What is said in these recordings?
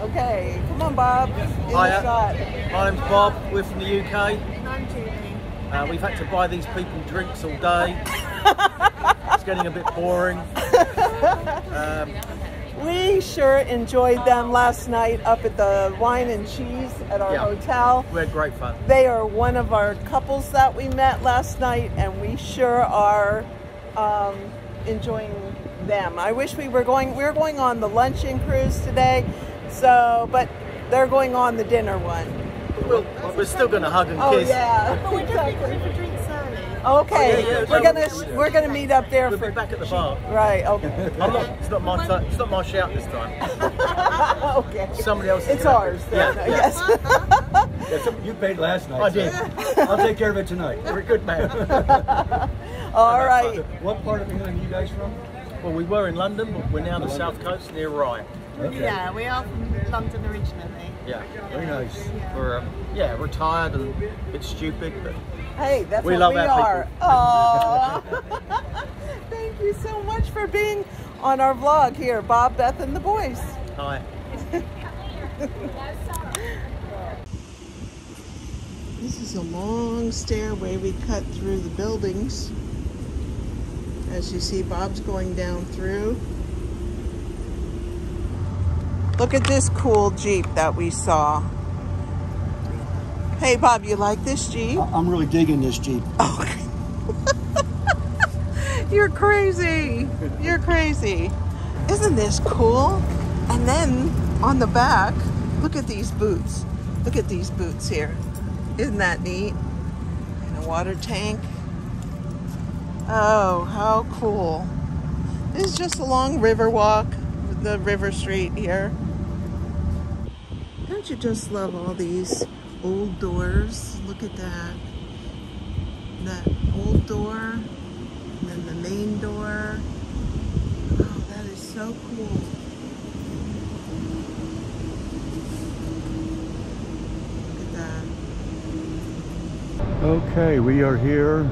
Okay, come on, Bob. In the shot. My name's Bob. We're from the UK. I'm Julie. We've had to buy these people drinks all day. It's getting a bit boring. We sure enjoyed them last night up at the Wine and Cheese at our hotel. We had great fun. They are one of our couples that we met last night, and we sure are enjoying them. I wish we were going. We're going on the luncheon cruise today, but they're going on the dinner one. We're still going to hug and kiss. Oh yeah, But we're just going for drinks early. Okay, yeah, we're gonna meet up there. We'll be back at the bar. Right. Okay. It's not my turn. It's not my shout this time. Okay. Somebody else. It's ours. Then, Yeah. Yes. You paid last night. I did. I'll take care of it tonight. You're a good man. All right. What part of England are you guys from? Well, we were in London, but we're now on the south coast near Rye. Okay. Yeah, we are from London originally. Yeah. Very nice. We're retired and a bit stupid, but Hey, that's we what love we our are. Oh, thank you so much for being on our vlog here, Bob, Beth, and the boys. hi. This is a long stairway we cut through the buildings. As you see, Bob's going down through. Look at this cool Jeep that we saw. Hey, Bob, you like this Jeep? I'm really digging this Jeep. Oh. You're crazy. You're crazy. Isn't this cool? And then on the back, look at these boots. Look at these boots here. Isn't that neat? And a water tank. Oh, how cool. This is just a long river walk, the river street here. Don't you just love all these old doors? Look at that. That old door, and then the main door. Oh, that is so cool. Look at that. Okay, we are here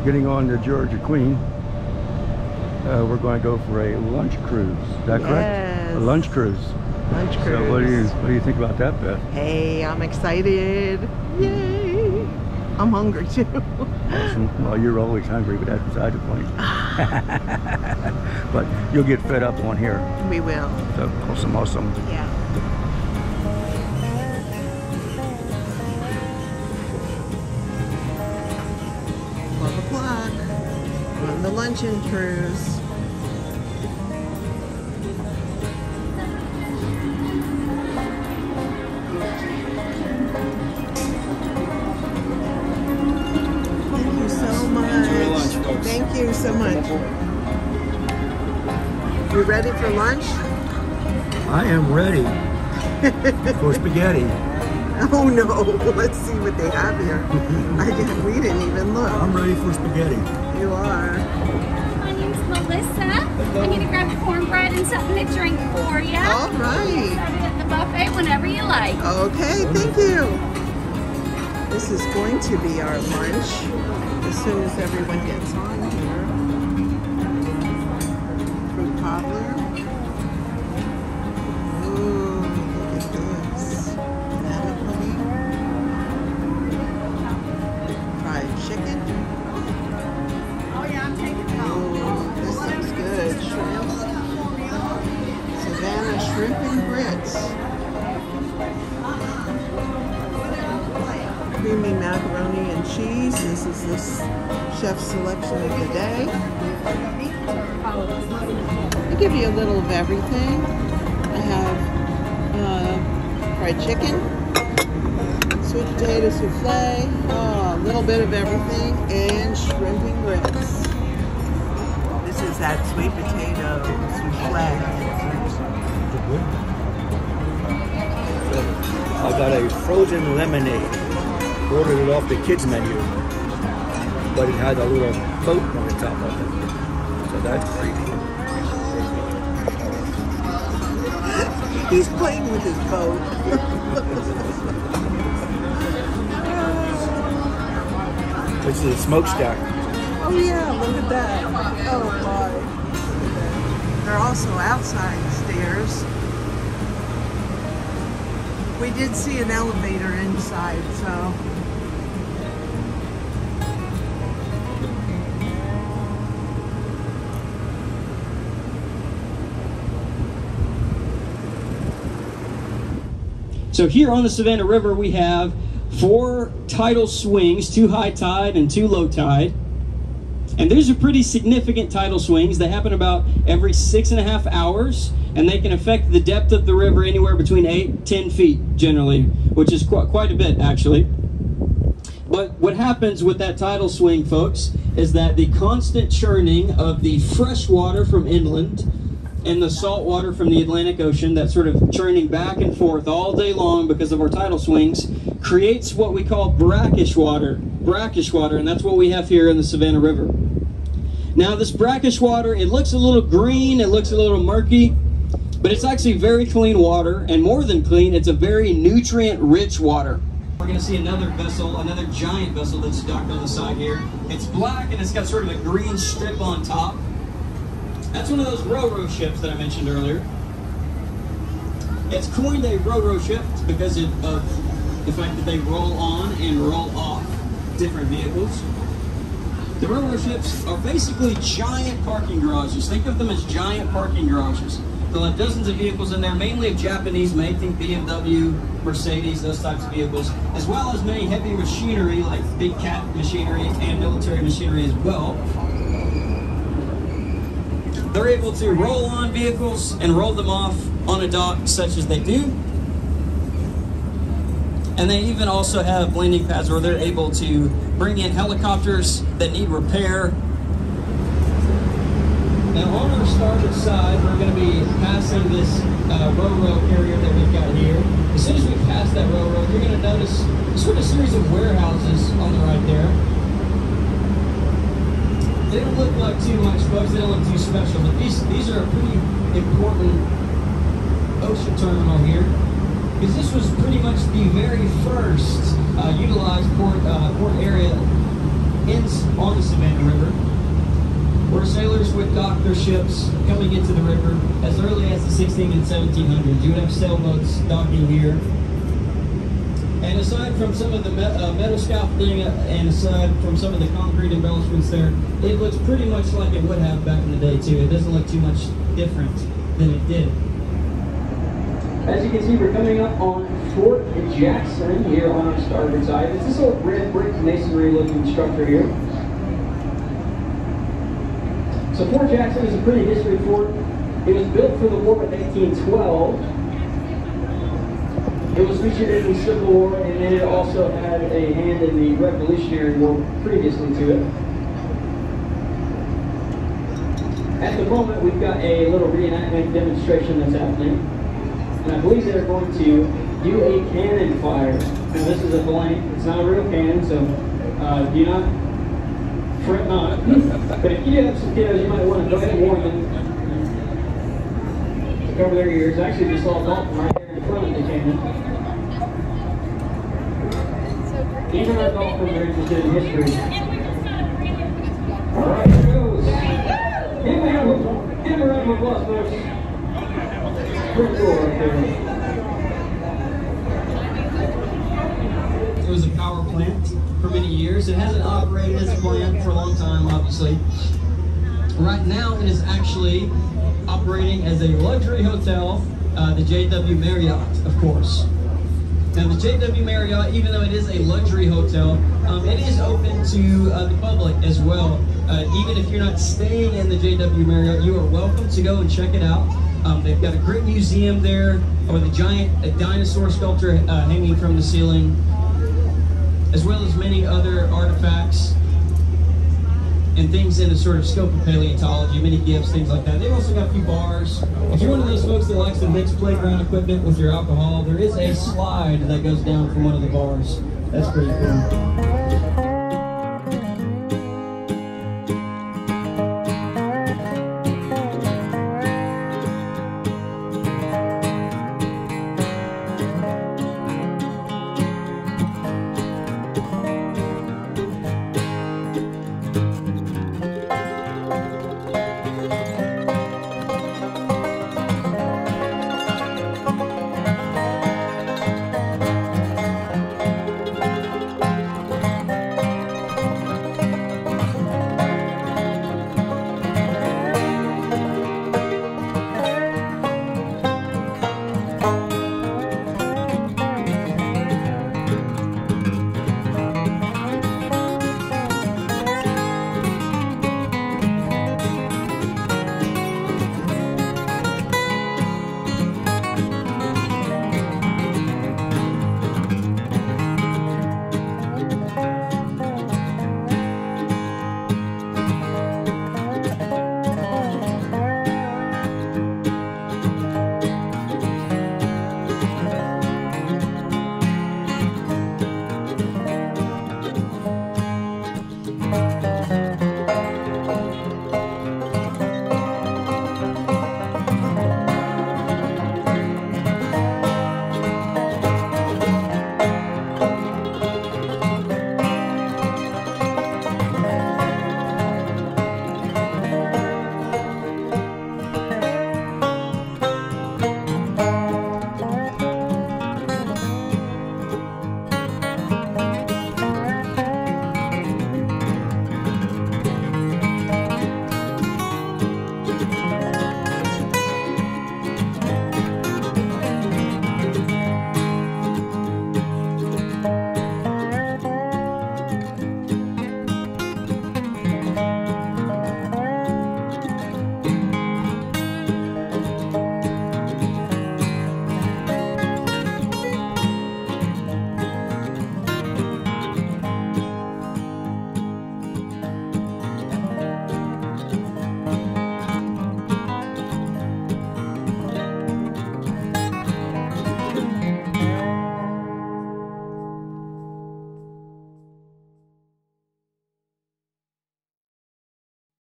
getting on the Georgia Queen. We're going to go for a lunch cruise. Is that correct? Yes. A lunch cruise. Lunch cruise. So what do you think about that, Beth? Hey, I'm excited. Yay. I'm hungry too. Awesome. Well, you're always hungry, but that's beside the point. But you'll get fed up on here. We will. So awesome. Yeah. 12 o'clock. We're on the luncheon cruise. Thank you so much. You ready for lunch? I am ready for spaghetti. Oh no, let's see what they have here. We didn't even look. I'm ready for spaghetti. You are. My name's Melissa. I'm going to grab cornbread and something to drink for you. All right. Serve it at the buffet whenever you like. Okay, thank you. This is going to be our lunch as soon as everyone gets on here. Fruit cobbler. Ooh, look at this. Banana pudding. Fried chicken. Oh yeah, I'm taking it. Oh, this looks good. Shrimp. Savannah shrimp and grits. Creamy macaroni and cheese. This is this chef's selection of the day. They give you a little of everything. I have fried chicken, sweet potato souffle, a little bit of everything, and shrimp and grits. This is that sweet potato souffle. I got a frozen lemonade. Ordered it off the kids menu, but it had a little boat on the top of it. So that's great. He's playing with his boat. This is a smokestack. Oh yeah, look at that. Oh my. They're also outside stairs. We did see an elevator inside, so. So here on the Savannah River, we have 4 tidal swings, 2 high tide and 2 low tide. And these are pretty significant tidal swings. They happen about every 6.5 hours, and they can affect the depth of the river anywhere between 8 and 10 feet generally, which is quite a bit actually. But what happens with that tidal swing, folks, is that the constant churning of the fresh water from inland and the salt water from the Atlantic Ocean, that sort of churning back and forth all day long because of our tidal swings, creates what we call brackish water, and that's what we have here in the Savannah River. Now this brackish water, it looks a little green, it looks a little murky, but it's actually very clean water, and more than clean, it's a very nutrient-rich water. We're going to see another vessel, another giant vessel that's docked on the side here. It's black and it's got sort of a green strip on top. That's one of those ro-ro ships that I mentioned earlier. It's coined a ro-ro ship because of the fact that they roll on and roll off different vehicles. The ro-ro ships are basically giant parking garages. Think of them as giant parking garages. They'll have dozens of vehicles in there, mainly of Japanese made, think BMW, Mercedes, those types of vehicles, as well as many heavy machinery like big cat machinery and military machinery as well. They're able to roll on vehicles and roll them off on a dock such as they do. And they even also have landing pads where they're able to bring in helicopters that need repair. Now on our starboard side, we're going to be passing this ro-ro carrier that we've got here. As soon as we pass that ro-ro, you're going to notice sort of a series of warehouses on the right there. They don't look like too much, folks. They don't look too special, but these are a pretty important ocean terminal here, because this was pretty much the very first utilized port area on the Savannah River, where sailors would dock their ships coming into the river as early as the 16 and 1700s. You would have sailboats docking here. And aside from some of the metal scaffolding and aside from some of the concrete embellishments there, it looks pretty much like it would have back in the day too. It doesn't look too much different than it did. As you can see, we're coming up on Fort Jackson here on our starboard side. It's this old red brick masonry looking structure here. So Fort Jackson is a pretty history fort. It was built for the war of 1812. It was featured in the Civil War, and then it also had a hand in the Revolutionary War previously to it. At the moment, we've got a little reenactment demonstration that's happening, and I believe they're going to do a cannon fire. Now this is a blank, it's not a real cannon, so do not fret not. But if you do have some kiddos, you might want to go ahead and warn them to cover their ears. I actually just saw a dolphin right there in front of the cannon. Even our dolphins are interested in history. All right, here goes. Give a round of applause, folks. Pretty cool right there. It was a power plant for many years. It hasn't operated as a plant for a long time, obviously. Right now, it is actually operating as a luxury hotel, the JW Marriott, of course. Now the JW Marriott, even though it is a luxury hotel, it is open to the public as well. Even if you're not staying in the JW Marriott, you are welcome to go and check it out. They've got a great museum there with a giant dinosaur sculpture hanging from the ceiling, as well as many other artifacts and things in the sort of scope of paleontology, many gifts, things like that. They've also got a few bars. If you're one of those folks that likes to mix playground equipment with your alcohol, there is a slide that goes down from one of the bars. That's pretty cool.